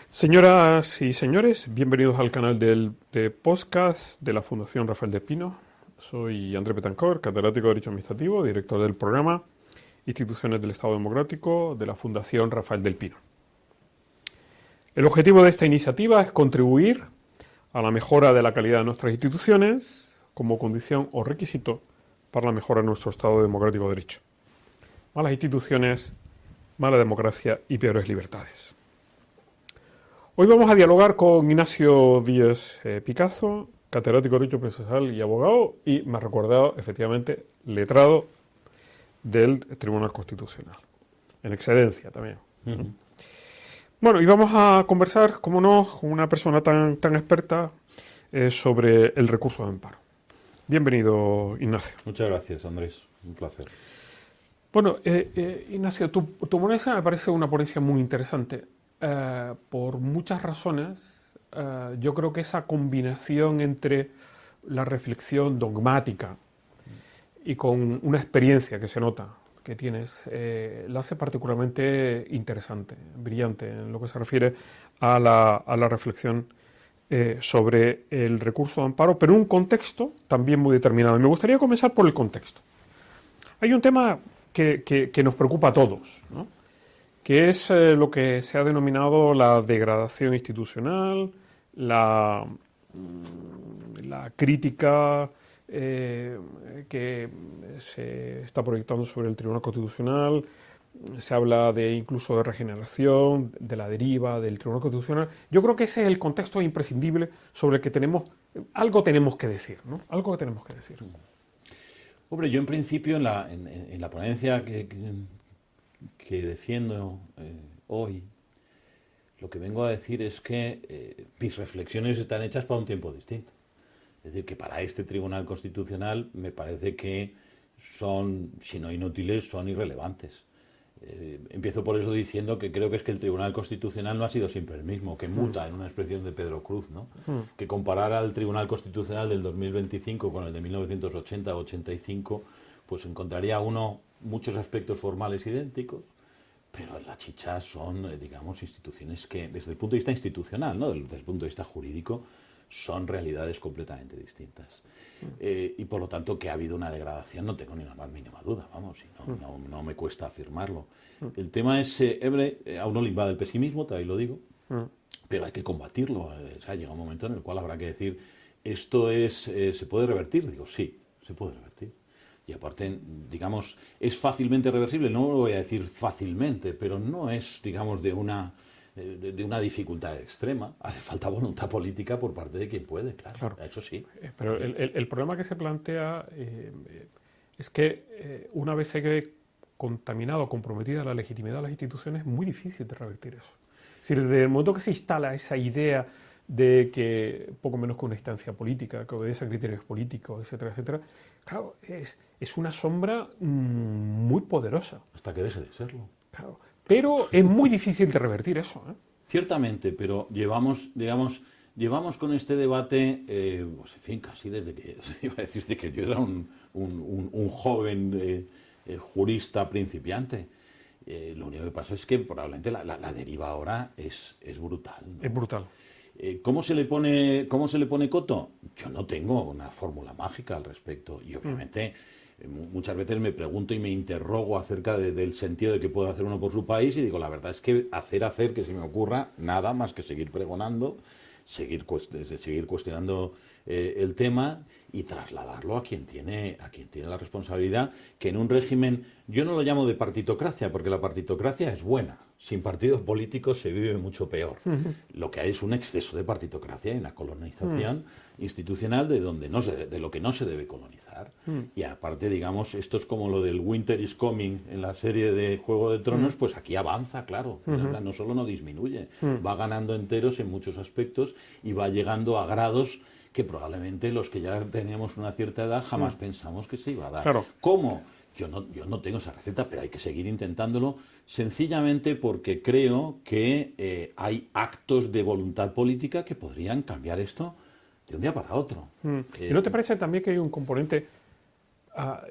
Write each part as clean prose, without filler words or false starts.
Señoras y señores, bienvenidos al canal de podcast de la Fundación Rafael del Pino. Soy André Betancourt, catedrático de Derecho Administrativo, director del programa Instituciones del Estado Democrático de la Fundación Rafael del Pino. El objetivo de esta iniciativa es contribuir a la mejora de la calidad de nuestras instituciones como condición o requisito para la mejora de nuestro Estado Democrático de Derecho. Malas instituciones, mala democracia y peores libertades. Hoy vamos a dialogar con Ignacio Díez Picazo, catedrático de Derecho Procesal y abogado, y me ha recordado, efectivamente, letrado del Tribunal Constitucional, en excedencia también. Uh-huh. Bueno, y vamos a conversar, como no, con una persona tan experta sobre el recurso de amparo. Bienvenido, Ignacio. Muchas gracias, Andrés. Un placer. Bueno, Ignacio, tu ponencia me parece una ponencia muy interesante. Por muchas razones. Yo creo que esa combinación entre la reflexión dogmática y con una experiencia que se nota que tienes, la hace particularmente interesante, brillante en lo que se refiere a la reflexión sobre el recurso de amparo, pero en un contexto también muy determinado. Y me gustaría comenzar por el contexto. Hay un tema que nos preocupa a todos, ¿no? Que es lo que se ha denominado la degradación institucional, la crítica que se está proyectando sobre el Tribunal Constitucional. Se habla incluso de regeneración, de la deriva del Tribunal Constitucional. Yo creo que ese es el contexto imprescindible sobre el que algo tenemos que decir, ¿no? Algo que tenemos que decir. Hombre, yo en principio en la ponencia que defiendo hoy, lo que vengo a decir es que mis reflexiones están hechas para un tiempo distinto. Es decir, que para este Tribunal Constitucional me parece que son, si no inútiles, son irrelevantes. Empiezo por eso diciendo que creo que es que el Tribunal Constitucional no ha sido siempre el mismo, que muta, en una expresión de Pedro Cruz, ¿no? Que comparar al Tribunal Constitucional del 2025 con el de 1980-85, pues encontraría uno muchos aspectos formales idénticos, pero en la chicha son, digamos, instituciones que, desde el punto de vista institucional, ¿no? Desde el punto de vista jurídico, son realidades completamente distintas. Y por lo tanto, que ha habido una degradación, no tengo ni la más mínima duda, vamos, y no me cuesta afirmarlo. El tema es, a uno le invade el pesimismo, también lo digo, pero hay que combatirlo. O sea, llega un momento en el cual habrá que decir, esto ¿se puede revertir? Digo, sí, se puede revertir. Y aparte, digamos, es fácilmente reversible, no lo voy a decir fácilmente, pero no es, digamos, de una dificultad extrema. Hace falta voluntad política por parte de quien puede, claro. Eso sí. Pero el problema que se plantea es que una vez se quede contaminado, comprometida la legitimidad de las instituciones, es muy difícil de revertir eso. Es decir, desde el momento que se instala esa idea de que poco menos que una instancia política, que obedece a criterios políticos, etcétera, etcétera, claro, es una sombra muy poderosa. Hasta que deje de serlo. Claro. Pero es muy difícil de revertir eso, ¿eh? Ciertamente, pero llevamos con este debate, pues en fin, casi desde que, iba a decir, que yo era un joven jurista principiante. Lo único que pasa es que probablemente la deriva ahora es brutal, ¿no? Es brutal. ¿Cómo se le pone coto? Yo no tengo una fórmula mágica al respecto. Y obviamente muchas veces me pregunto y me interrogo acerca del sentido de que puede hacer uno por su país, y digo, la verdad es que hacer que se me ocurra nada más que seguir pregonando, seguir cuestionando el tema y trasladarlo a quien tiene la responsabilidad, que en un régimen, yo no lo llamo de partitocracia, porque la partitocracia es buena. Sin partidos políticos se vive mucho peor. Lo que hay es un exceso de partitocracia y una colonización institucional de lo que no se debe colonizar. Y aparte, digamos, esto es como lo del Winter is Coming en la serie de Juego de Tronos, pues aquí avanza, claro. No solo no disminuye, va ganando enteros en muchos aspectos y va llegando a grados que probablemente los que ya teníamos una cierta edad jamás pensamos que se iba a dar. Claro. ¿Cómo? Yo no tengo esa receta, pero hay que seguir intentándolo, sencillamente porque creo que hay actos de voluntad política que podrían cambiar esto de un día para otro. ¿Y no te parece también que hay un componente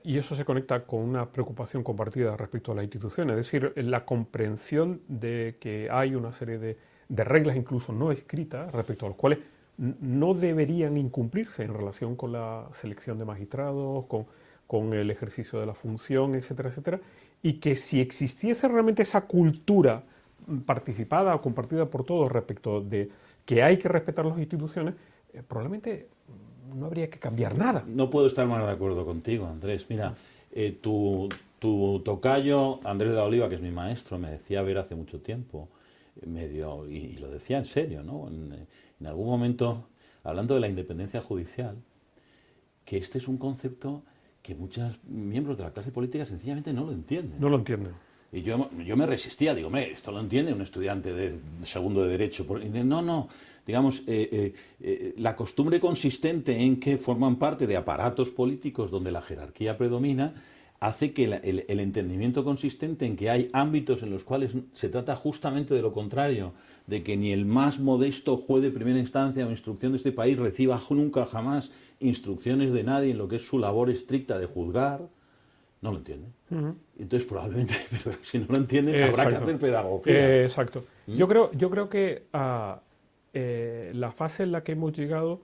Y eso se conecta con una preocupación compartida respecto a las instituciones, es decir, la comprensión de que hay una serie de reglas incluso no escritas respecto a las cuales no deberían incumplirse en relación con la selección de magistrados, con el ejercicio de la función, etcétera, etcétera, y que si existiese realmente esa cultura participada o compartida por todos respecto de que hay que respetar las instituciones, probablemente no habría que cambiar nada. No puedo estar más de acuerdo contigo, Andrés. Mira, tu tocayo, Andrés de la Oliva, que es mi maestro, me decía ver hace mucho tiempo, y lo decía en serio, ¿no? En algún momento, hablando de la independencia judicial, que este es un concepto que muchos miembros de la clase política sencillamente no lo entienden. No lo entienden. Y yo me resistía, digo, esto lo entiende un estudiante de segundo de Derecho. No, digamos, la costumbre consistente en que forman parte de aparatos políticos donde la jerarquía predomina hace que el entendimiento consistente en que hay ámbitos en los cuales se trata justamente de lo contrario, de que ni el más modesto juez de primera instancia o instrucción de este país reciba nunca jamás instrucciones de nadie en lo que es su labor estricta de juzgar, no lo entienden. Entonces probablemente, pero si no lo entienden, habrá que hacer pedagogía. Exacto. Yo creo que la fase en la que hemos llegado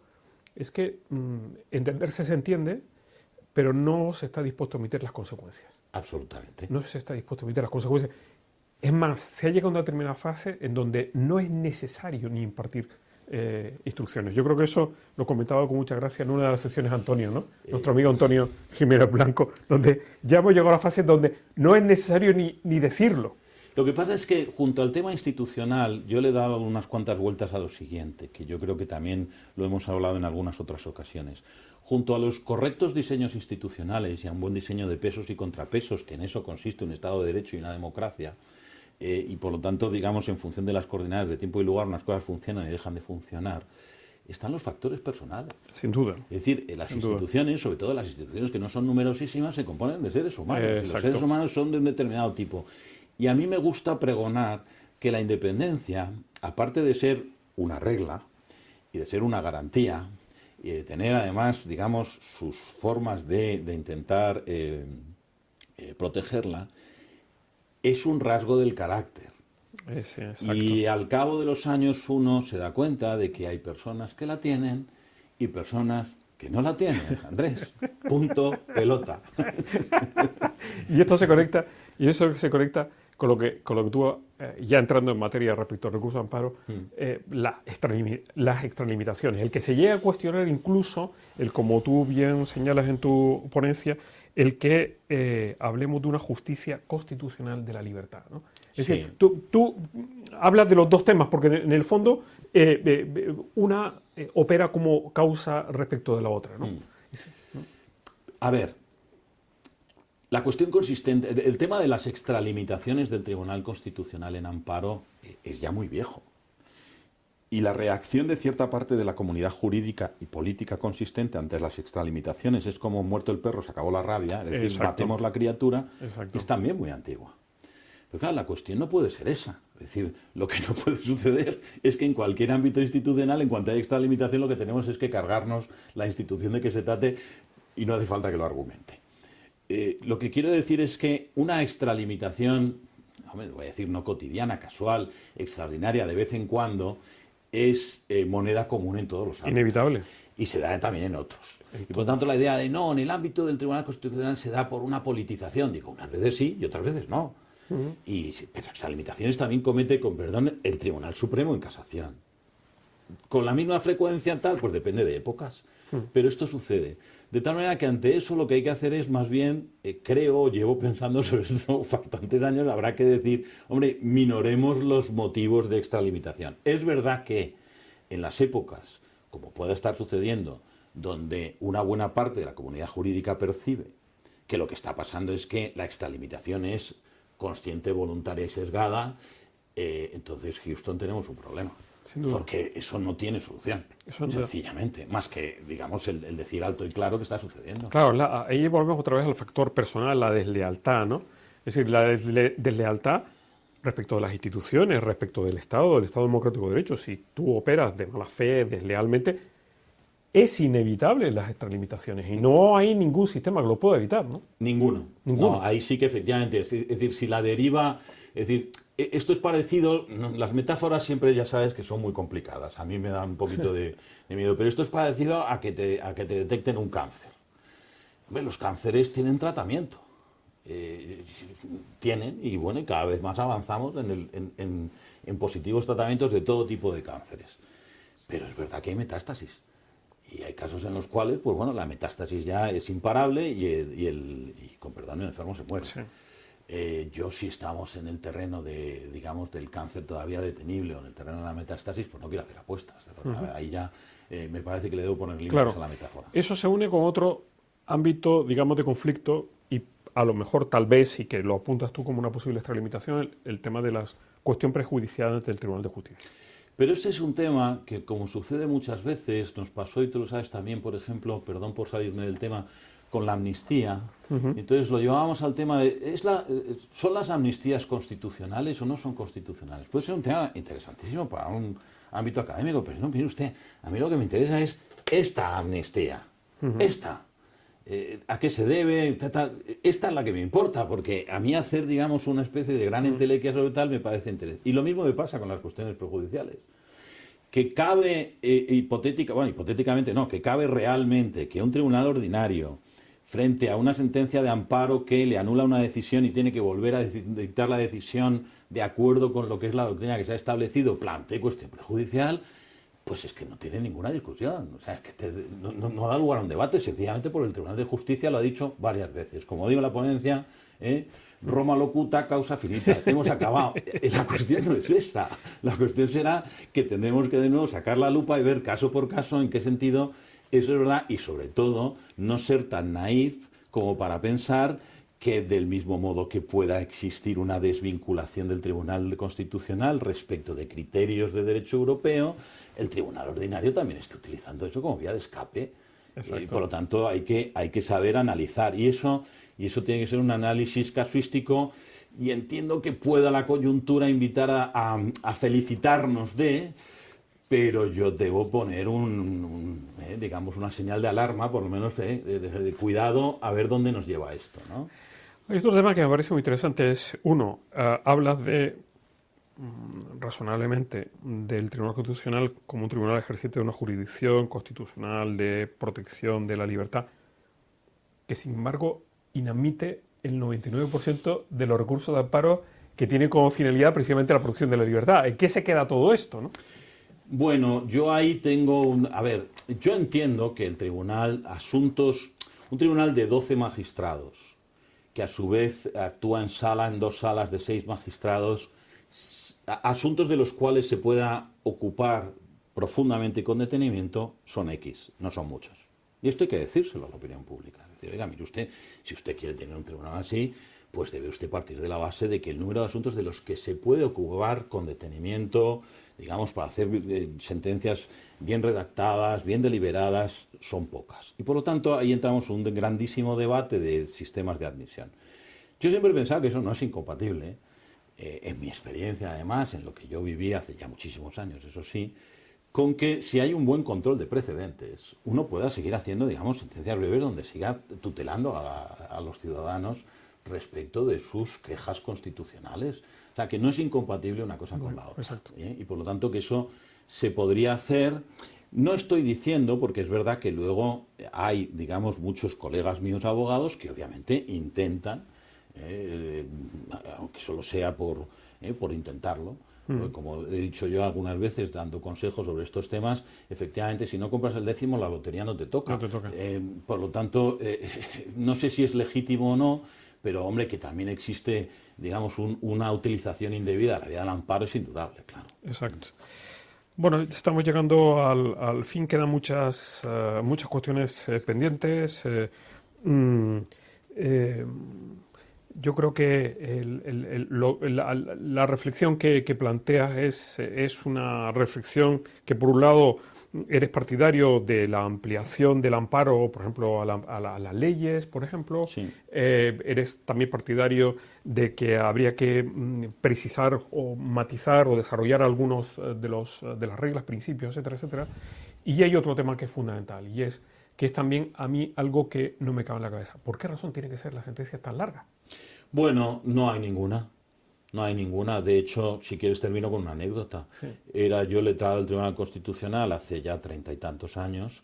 es que entenderse se entiende, pero no se está dispuesto a omitir las consecuencias. Absolutamente. No se está dispuesto a omitir las consecuencias. Es más, se ha llegado a una determinada fase en donde no es necesario ni impartir instrucciones. Yo creo que eso lo comentaba con mucha gracia en una de las sesiones Antonio, ¿no? Nuestro amigo Antonio Jiménez Blanco, donde ya hemos llegado a la fase donde no es necesario ni decirlo. Lo que pasa es que junto al tema institucional yo le he dado unas cuantas vueltas a lo siguiente, que yo creo que también lo hemos hablado en algunas otras ocasiones. Junto a los correctos diseños institucionales y a un buen diseño de pesos y contrapesos, que en eso consiste un Estado de Derecho y una democracia, y por lo tanto, digamos, en función de las coordenadas de tiempo y lugar, unas cosas funcionan y dejan de funcionar, están los factores personales. Sin duda. Es decir, las instituciones, sobre todo las instituciones que no son numerosísimas, se componen de seres humanos. Y los seres humanos son de un determinado tipo. Y a mí me gusta pregonar que la independencia, aparte de ser una regla y de ser una garantía, y de tener además, digamos, sus formas de intentar protegerla, es un rasgo del carácter. Y al cabo de los años uno se da cuenta de que hay personas que la tienen y personas que no la tienen, Andrés. Punto, pelota. Y esto se conecta, con lo que tú, ya entrando en materia respecto al recurso de amparo, las extralimitaciones. El que se llegue a cuestionar incluso, como tú bien señalas en tu ponencia, el que hablemos de una justicia constitucional de la libertad, ¿no? Es decir, tú hablas de los dos temas, porque en el fondo una opera como causa respecto de la otra, ¿no? A ver, la cuestión consistente, el tema de las extralimitaciones del Tribunal Constitucional en amparo es ya muy viejo. Y la reacción de cierta parte de la comunidad jurídica y política consistente ante las extralimitaciones es como muerto el perro, se acabó la rabia, es decir, matemos la criatura, es también muy antigua. Pero claro, la cuestión no puede ser esa. Es decir, lo que no puede suceder es que en cualquier ámbito institucional, en cuanto hay extralimitación, lo que tenemos es que cargarnos la institución de que se trate y no hace falta que lo argumente. Lo que quiero decir es que una extralimitación, voy a decir no cotidiana, casual, extraordinaria, de vez en cuando, es moneda común en todos los ámbitos. Inevitable. Y se da también en otros. Y por tanto la idea de no, en el ámbito del Tribunal Constitucional se da por una politización. Digo, unas veces sí y otras veces no. Pero extralimitaciones también comete, con perdón, el Tribunal Supremo en casación. Con la misma frecuencia tal, pues depende de épocas. Pero esto sucede. De tal manera que ante eso lo que hay que hacer es más bien, llevo pensando sobre esto bastantes años, habrá que decir, hombre, minoremos los motivos de extralimitación. Es verdad que en las épocas, como pueda estar sucediendo, donde una buena parte de la comunidad jurídica percibe que lo que está pasando es que la extralimitación es consciente, voluntaria y sesgada, entonces Houston tenemos un problema. Porque eso no tiene solución, sencillamente, más que, digamos, el decir alto y claro que está sucediendo. Claro, ahí volvemos otra vez al factor personal, la deslealtad, ¿no? Es decir, la deslealtad respecto de las instituciones, respecto del Estado Democrático de Derecho. Si tú operas de mala fe, deslealmente, es inevitable las extralimitaciones y no hay ningún sistema que lo pueda evitar, ¿no? Ninguno. Ninguno. No, ahí sí que efectivamente, es decir, si la deriva, es decir, esto es parecido, las metáforas siempre ya sabes que son muy complicadas, a mí me dan un poquito de miedo, pero esto es parecido a que te detecten un cáncer. Hombre, los cánceres tienen tratamiento, tienen, y bueno, y cada vez más avanzamos en positivos tratamientos de todo tipo de cánceres. Pero es verdad que hay metástasis. Y hay casos en los cuales, pues bueno, la metástasis ya es imparable y con perdón, el enfermo se muere. Sí. Yo si estamos en el terreno de, digamos, del cáncer todavía detenible o en el terreno de la metástasis, pues no quiero hacer apuestas. Ahí ya me parece que le debo poner límites Claro, a la metáfora. eso se une con otro ámbito, digamos, de conflicto y a lo mejor, tal vez, y que lo apuntas tú como una posible extralimitación, el tema de la cuestión prejudicial ante el Tribunal de Justicia. Pero ese es un tema que, como sucede muchas veces, nos pasó, y tú lo sabes también, por ejemplo, perdón por salirme del tema, con la amnistía. Entonces lo llevábamos al tema de, ¿son las amnistías constitucionales o no son constitucionales? Puede ser un tema interesantísimo para un ámbito académico, pero no, mire usted, a mí lo que me interesa es esta amnistía, esta. ¿A qué se debe? Esta es la que me importa, porque a mí hacer, digamos, una especie de gran entelequia sobre tal me parece interesante. Y lo mismo me pasa con las cuestiones prejudiciales. Que cabe hipotéticamente no, que cabe realmente que un tribunal ordinario, frente a una sentencia de amparo que le anula una decisión y tiene que volver a dictar la decisión de acuerdo con lo que es la doctrina que se ha establecido, plantee cuestión prejudicial, pues es que no tiene ninguna discusión. O sea, es que no da lugar a un debate, sencillamente porque el Tribunal de Justicia lo ha dicho varias veces. Como digo en la ponencia, Roma locuta, causa finita. Hemos acabado. La cuestión no es esa. La cuestión será que tendremos que de nuevo sacar la lupa y ver caso por caso en qué sentido eso es verdad y sobre todo no ser tan naif como para pensar que del mismo modo que pueda existir una desvinculación del Tribunal Constitucional respecto de criterios de derecho europeo, el Tribunal Ordinario también está utilizando eso como vía de escape. Por lo tanto, hay que saber analizar. Y eso tiene que ser un análisis casuístico. Y entiendo que pueda la coyuntura invitar a felicitarnos pero yo debo poner digamos, una señal de alarma, por lo menos de cuidado, a ver dónde nos lleva esto, ¿no? Hay otro tema que me parece muy interesante, es, uno, hablas razonablemente del Tribunal Constitucional como un tribunal ejerciente de una jurisdicción constitucional de protección de la libertad, que sin embargo inadmite el 99% de los recursos de amparo que tiene como finalidad precisamente la protección de la libertad. ¿En qué se queda todo esto, no? Bueno, yo ahí tengo a ver, yo entiendo que el tribunal, un tribunal de 12 magistrados, que a su vez actúa en dos salas de 6 magistrados, asuntos de los cuales se pueda ocupar profundamente y con detenimiento son X, no son muchos. Y esto hay que decírselo a la opinión pública. Es decir, oiga, mire usted, si usted quiere tener un tribunal así, pues debe usted partir de la base de que el número de asuntos de los que se puede ocupar con detenimiento, digamos, para hacer sentencias bien redactadas, bien deliberadas, son pocas. Y por lo tanto, ahí entramos en un grandísimo debate de sistemas de admisión. Yo siempre he pensado que eso no es incompatible, en mi experiencia además, en lo que yo viví hace ya muchísimos años, eso sí, con que si hay un buen control de precedentes, uno pueda seguir haciendo, digamos, sentencias breves donde siga tutelando a los ciudadanos respecto de sus quejas constitucionales. O sea, que no es incompatible una cosa con la otra. Exacto. Y por lo tanto que eso se podría hacer. No estoy diciendo, porque es verdad que luego hay, digamos, muchos colegas míos abogados que obviamente intentan, aunque solo sea por intentarlo, como he dicho yo algunas veces dando consejos sobre estos temas, efectivamente si no compras el décimo la lotería no te toca. No te toca. Por lo tanto, no sé si es legítimo o no, pero hombre, que también existe, digamos, una utilización indebida de la vía del amparo es indudable, claro. Exacto. Bueno, estamos llegando al fin, quedan muchas cuestiones pendientes. Yo creo que la reflexión que planteas es una reflexión que, por un lado, eres partidario de la ampliación del amparo, por ejemplo, a las leyes, por ejemplo. Sí. Eres también partidario de que habría que precisar o matizar o desarrollar algunos de las reglas, principios, etcétera, etcétera. Y hay otro tema que es fundamental, y es que es también a mí algo que no me cabe en la cabeza. ¿Por qué razón tienen que ser las sentencias tan largas? Bueno, no hay ninguna. No hay ninguna. De hecho, si quieres termino con una anécdota. Sí. Era yo letrado del Tribunal Constitucional hace ya 30 y tantos años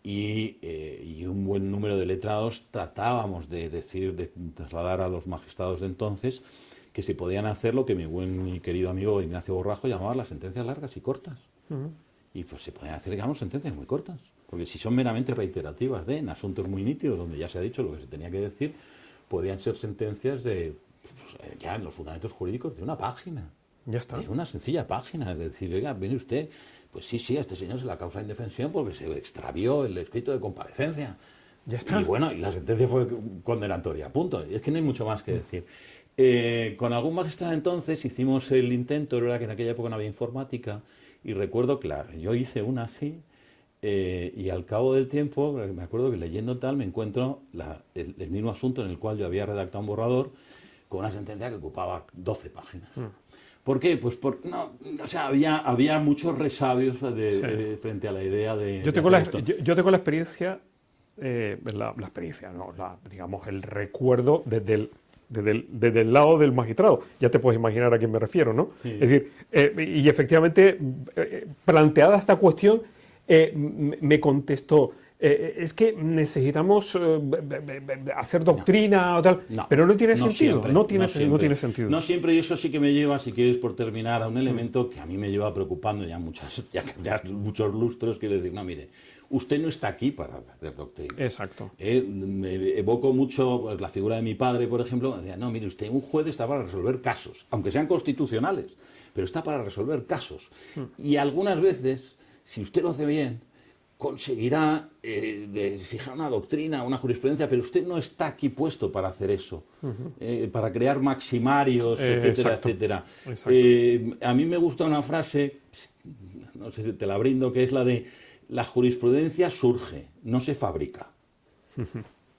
y un buen número de letrados tratábamos de trasladar a los magistrados de entonces que se podían hacer lo que mi buen y querido amigo Ignacio Borrajo llamaba las sentencias largas y cortas. Y pues se podían hacer, digamos, sentencias muy cortas. Porque si son meramente reiterativas en asuntos muy nítidos, donde ya se ha dicho lo que se tenía que decir, podían ser sentencias de, pues, ya en los fundamentos jurídicos, de una página. Ya está. De una sencilla página. Es decir, oiga, viene usted, pues sí, a este señor se la causa de indefensión porque se extravió el escrito de comparecencia. Ya está. Y bueno, y la sentencia fue condenatoria, punto. Y es que no hay mucho más que decir. Con algún magistrado entonces hicimos el intento, era que en aquella época no había informática, y recuerdo que yo hice una así, y al cabo del tiempo, me acuerdo que leyendo tal, me encuentro el mismo asunto en el cual yo había redactado un borrador con una sentencia que ocupaba 12 páginas. ¿Por qué? Pues había muchos resabios frente a la idea de... Yo tengo la experiencia, digamos, el recuerdo desde el lado del magistrado. Ya te puedes imaginar a quién me refiero, ¿no? Sí. Es decir, y efectivamente, planteada esta cuestión, me contestó, es que necesitamos hacer doctrina o tal, no, pero no tiene sentido. No tiene sentido. No siempre, y eso sí que me lleva, si quieres, por terminar, a un elemento que a mí me lleva preocupando ya muchos lustros, quiero decir, no, mire, usted no está aquí para hacer doctrina. Exacto. Me evoco mucho pues, la figura de mi padre, por ejemplo, decía, no, mire, usted, un juez está para resolver casos, aunque sean constitucionales, pero está para resolver casos. Y algunas veces, si usted lo hace bien, conseguirá fijar una doctrina, una jurisprudencia, pero usted no está aquí puesto para hacer eso, para crear maximarios, etcétera, etcétera. A mí me gusta una frase, no sé si te la brindo, que es la de la jurisprudencia surge, no se fabrica.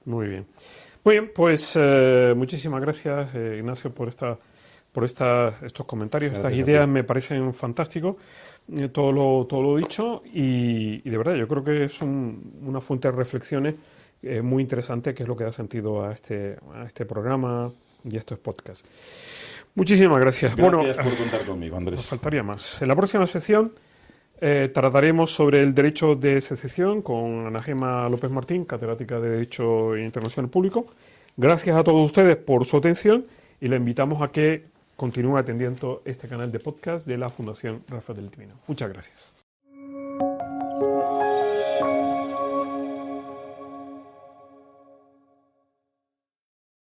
Muy bien. Muy bien, pues muchísimas gracias, Ignacio, por estos comentarios, gracias, estas ideas me parecen fantásticos. Todo lo dicho y de verdad yo creo que es una fuente de reflexiones muy interesante, que es lo que da sentido a este programa y a estos podcasts. Muchísimas gracias. Gracias por contar conmigo, Andrés. Nos faltaría más. En la próxima sesión trataremos sobre el derecho de secesión con Ana Gema López Martín, catedrática de Derecho Internacional Público. Gracias a todos ustedes por su atención y le invitamos a que continúe atendiendo este canal de podcast de la Fundación Rafael del Pino. Muchas gracias.